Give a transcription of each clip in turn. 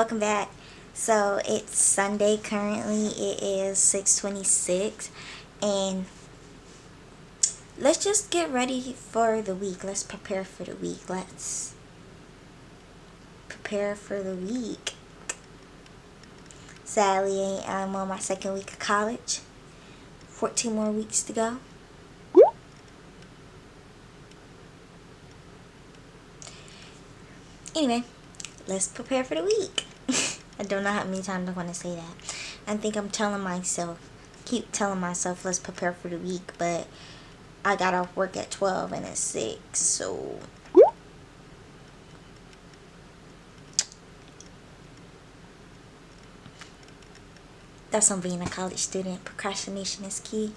welcome back. So it's Sunday currently. It is 6:26 and let's just get ready for the week. Let's prepare for the week. Let's prepare for the week. Sadly, I'm on my second week of college. 14 more weeks to go. Anyway, let's prepare for the week. I don't know how many times I want to say that. I think I'm keep telling myself, let's prepare for the week, but I got off work at 12 and it's 6, so that's on being a college student. Procrastination is key.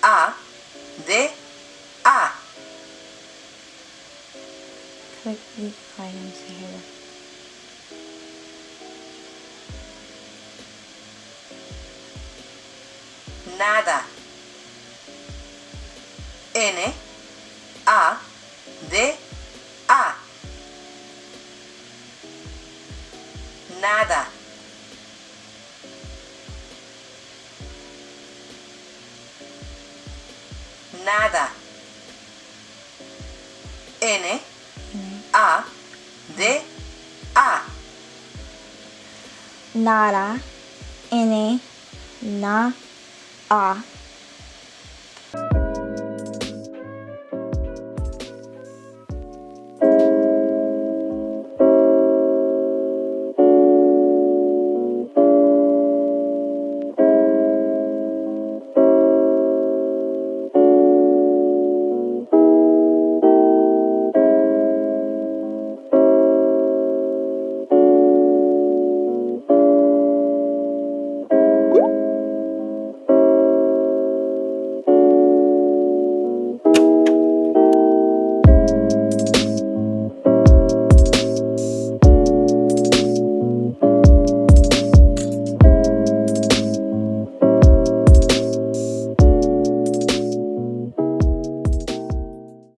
A, de, a. Click the items here. Nada. N, A, D, A. Nada. Nada. N, A, D, A. Nada. N, na, a.